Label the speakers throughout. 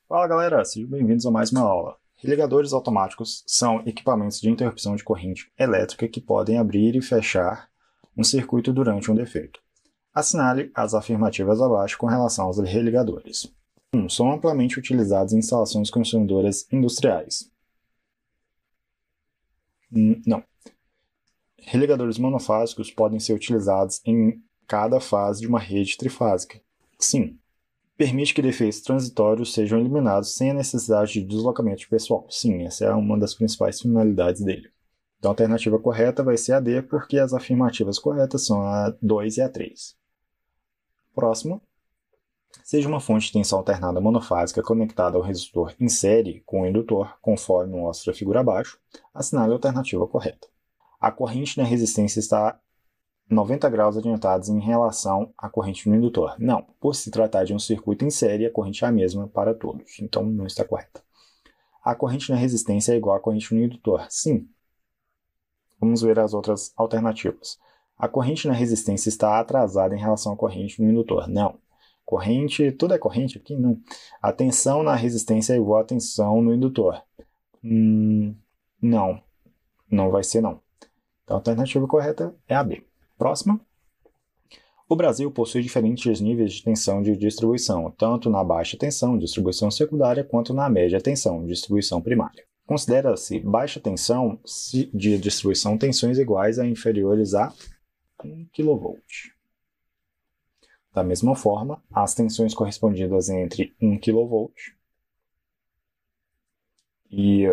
Speaker 1: Fala galera, sejam bem-vindos a mais uma aula. Religadores automáticos são equipamentos de interrupção de corrente elétrica que podem abrir e fechar um circuito durante um defeito. Assinale as afirmativas abaixo com relação aos religadores. 1. São amplamente utilizados em instalações consumidoras industriais. Não. Religadores monofásicos podem ser utilizados em cada fase de uma rede trifásica. Sim. Permite que defeitos transitórios sejam eliminados sem a necessidade de deslocamento de pessoal. Sim, essa é uma das principais finalidades dele. Então a alternativa correta vai ser a D, porque as afirmativas corretas são a 2 e a 3. Próximo. Seja uma fonte de tensão alternada monofásica conectada ao resistor em série com o indutor, conforme mostra a figura abaixo, assinale a alternativa correta. A corrente na resistência está 90 graus adiantados em relação à corrente no indutor. Não, por se tratar de um circuito em série, a corrente é a mesma para todos, então não está correta. A corrente na resistência é igual à corrente no indutor. Sim. Vamos ver as outras alternativas. A corrente na resistência está atrasada em relação à corrente no indutor. Não. Corrente, tudo é corrente aqui? Não. A tensão na resistência é igual à tensão no indutor. Não. Não vai ser não. Então a alternativa correta é a B. Próxima. O Brasil possui diferentes níveis de tensão de distribuição, tanto na baixa tensão, distribuição secundária, quanto na média tensão, distribuição primária. Considera-se baixa tensão de distribuição tensões iguais a inferiores a 1 kV. Da mesma forma, as tensões correspondidas entre 1 kV e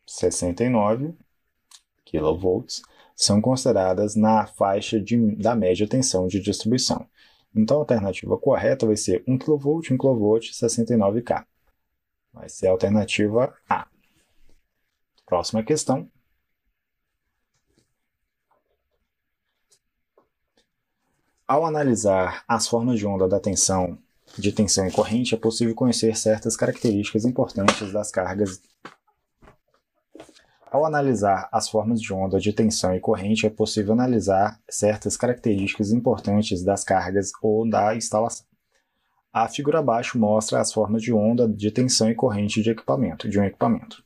Speaker 1: 69 kV são consideradas na faixa da média tensão de distribuição. Então, a alternativa correta vai ser 1 kV, 1 kV, 69 K. Vai ser a alternativa A. Próxima questão. Ao analisar as formas de onda de tensão e corrente, é possível conhecer certas características importantes das cargas. Ao analisar as formas de onda de tensão e corrente, é possível analisar certas características importantes das cargas ou da instalação. A figura abaixo mostra as formas de onda de tensão e corrente de um equipamento.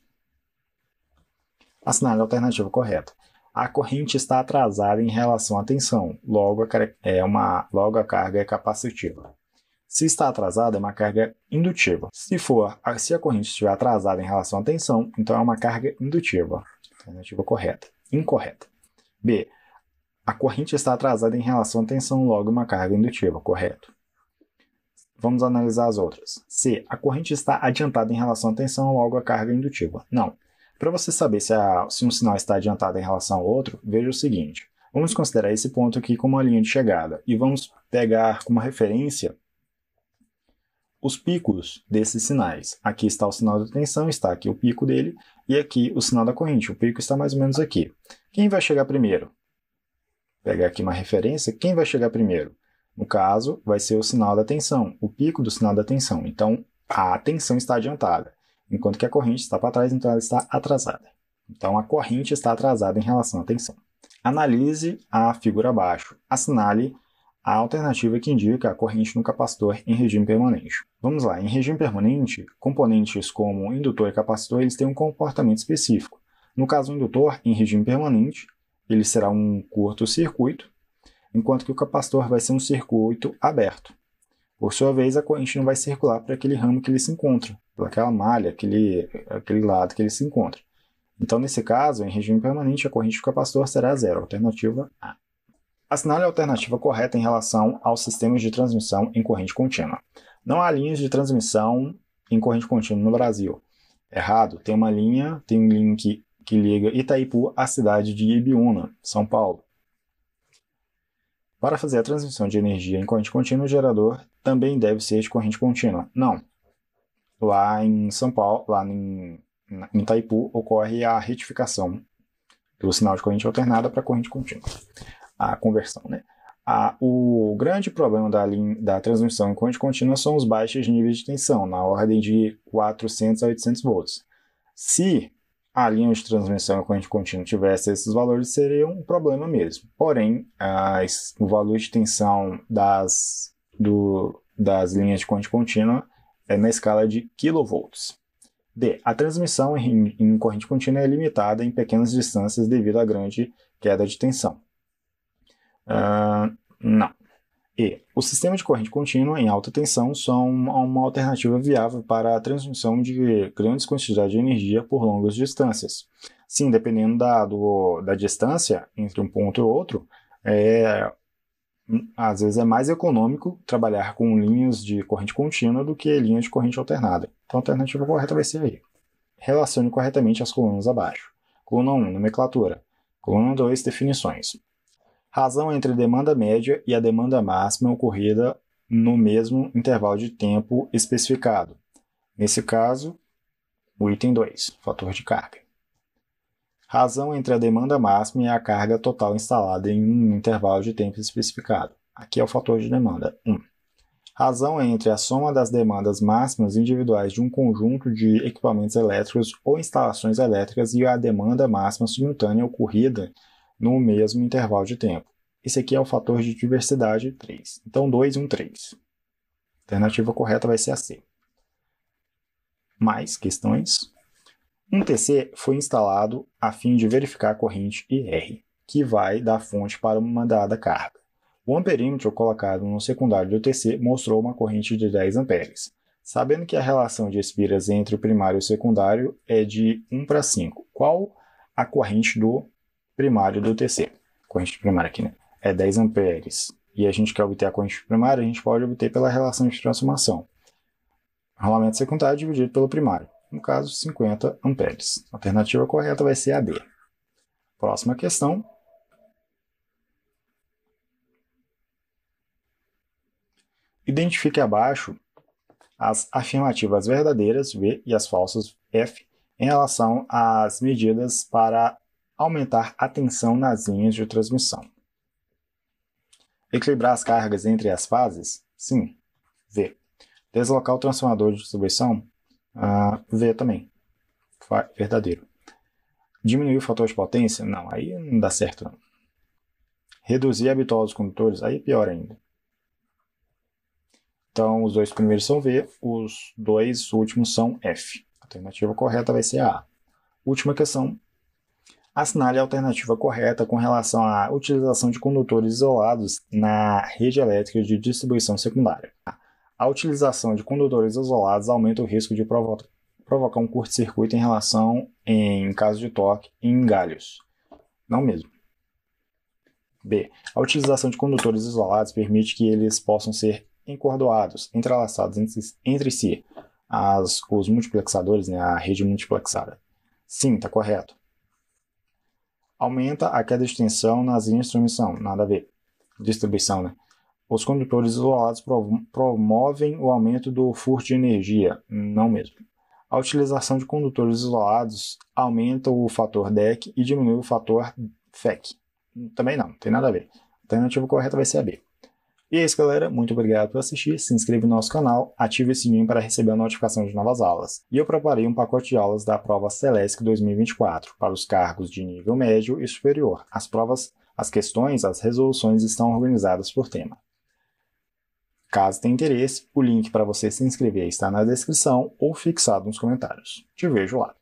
Speaker 1: Assinale a alternativa correta. A corrente está atrasada em relação à tensão, logo a carga é capacitiva. Se está atrasada, é uma carga indutiva. Se a corrente estiver atrasada em relação à tensão, então é uma carga indutiva. Alternativa correta. Incorreta. B. A corrente está atrasada em relação à tensão, logo uma carga indutiva. Correto. Vamos analisar as outras. C. A corrente está adiantada em relação à tensão, logo a carga indutiva. Não. Para você saber se um sinal está adiantado em relação ao outro, veja o seguinte. Vamos considerar esse ponto aqui como uma linha de chegada e vamos pegar como referência os picos desses sinais. Aqui está o sinal da tensão, está aqui o pico dele, e aqui o sinal da corrente. O pico está mais ou menos aqui. Quem vai chegar primeiro? Vou pegar aqui uma referência. Quem vai chegar primeiro? No caso, vai ser o sinal da tensão, o pico do sinal da tensão. Então, a tensão está adiantada, enquanto que a corrente está para trás, então ela está atrasada. Então, a corrente está atrasada em relação à tensão. Analise a figura abaixo. Assinale a alternativa que indica a corrente no capacitor em regime permanente. Vamos lá, em regime permanente, componentes como indutor e capacitor eles têm um comportamento específico. No caso do indutor, em regime permanente, ele será um curto-circuito, enquanto que o capacitor vai ser um circuito aberto. Por sua vez, a corrente não vai circular por aquele ramo que ele se encontra, por aquela malha, aquele lado que ele se encontra. Então, nesse caso, em regime permanente, a corrente do capacitor será zero, alternativa A. Assinale a alternativa correta em relação aos sistemas de transmissão em corrente contínua. Não há linhas de transmissão em corrente contínua no Brasil. Errado, tem um link que liga Itaipu à cidade de Ibiúna, São Paulo. Para fazer a transmissão de energia em corrente contínua, o gerador também deve ser de corrente contínua. Não. Lá em São Paulo, em Itaipu, ocorre a retificação do sinal de corrente alternada para corrente contínua. A conversão, né? O grande problema da transmissão em corrente contínua são os baixos níveis de tensão, na ordem de 400 a 800 volts. Se a linha de transmissão em corrente contínua tivesse esses valores, seria um problema mesmo. Porém, o valor de tensão das linhas de corrente contínua na escala de kV. D. A transmissão em corrente contínua é limitada em pequenas distâncias devido à grande queda de tensão. Não. E. O sistema de corrente contínua em alta tensão são uma alternativa viável para a transmissão de grandes quantidades de energia por longas distâncias. Sim, dependendo da distância entre um ponto e outro, às vezes é mais econômico trabalhar com linhas de corrente contínua do que linhas de corrente alternada. Então a alternativa correta vai ser aí. Relacione corretamente as colunas abaixo. Coluna 1, nomenclatura. Coluna 2, definições. Razão entre a demanda média e a demanda máxima ocorrida no mesmo intervalo de tempo especificado. Nesse caso, o item 2, fator de carga. Razão entre a demanda máxima e a carga total instalada em um intervalo de tempo especificado. Aqui é o fator de demanda 1. Razão entre a soma das demandas máximas individuais de um conjunto de equipamentos elétricos ou instalações elétricas e a demanda máxima simultânea ocorrida no mesmo intervalo de tempo. Esse aqui é o fator de diversidade 3. Então, 2 e 1, 3. A alternativa correta vai ser a C. Mais questões. Um TC foi instalado a fim de verificar a corrente IR, que vai da fonte para uma dada carga. O amperímetro colocado no secundário do TC mostrou uma corrente de 10 amperes. Sabendo que a relação de espiras entre o primário e o secundário é de 1 para 5, qual a corrente do primário do TC? Corrente primária aqui, né? É 10 amperes. E a gente quer obter a corrente primária, a gente pode obter pela relação de transformação. Rolamento secundário dividido pelo primário. No caso, 50 amperes. A alternativa correta vai ser a D. Próxima questão. Identifique abaixo as afirmativas verdadeiras, V, e as falsas, F, em relação às medidas para aumentar a tensão nas linhas de transmissão. Equilibrar as cargas entre as fases? Sim. V. Deslocar o transformador de distribuição? V também. Verdadeiro. Diminuir o fator de potência? Não, aí não dá certo não. Reduzir a bitola dos condutores? Aí pior ainda. Então, os dois primeiros são V, os dois últimos são F. A alternativa correta vai ser a A. Última questão. Assinale a alternativa correta com relação à utilização de condutores isolados na rede elétrica de distribuição secundária. A utilização de condutores isolados aumenta o risco de provocar um curto-circuito em caso de toque em galhos. Não mesmo. B. A utilização de condutores isolados permite que eles possam ser encordoados, entrelaçados entre si, os multiplexadores, né, a rede multiplexada. Sim, está correto. Aumenta a queda de tensão nas linhas de transmissão, nada a ver. Distribuição, né? Os condutores isolados promovem o aumento do furto de energia, não mesmo. A utilização de condutores isolados aumenta o fator DEC e diminui o fator FEC. Também não tem nada a ver. A alternativa correta vai ser a B. E é isso, galera. Muito obrigado por assistir. Se inscreva no nosso canal, ative o sininho para receber a notificação de novas aulas. E eu preparei um pacote de aulas da prova Celesc 2024 para os cargos de nível médio e superior. As provas, as questões, as resoluções estão organizadas por tema. Caso tenha interesse, o link para você se inscrever está na descrição ou fixado nos comentários. Te vejo lá.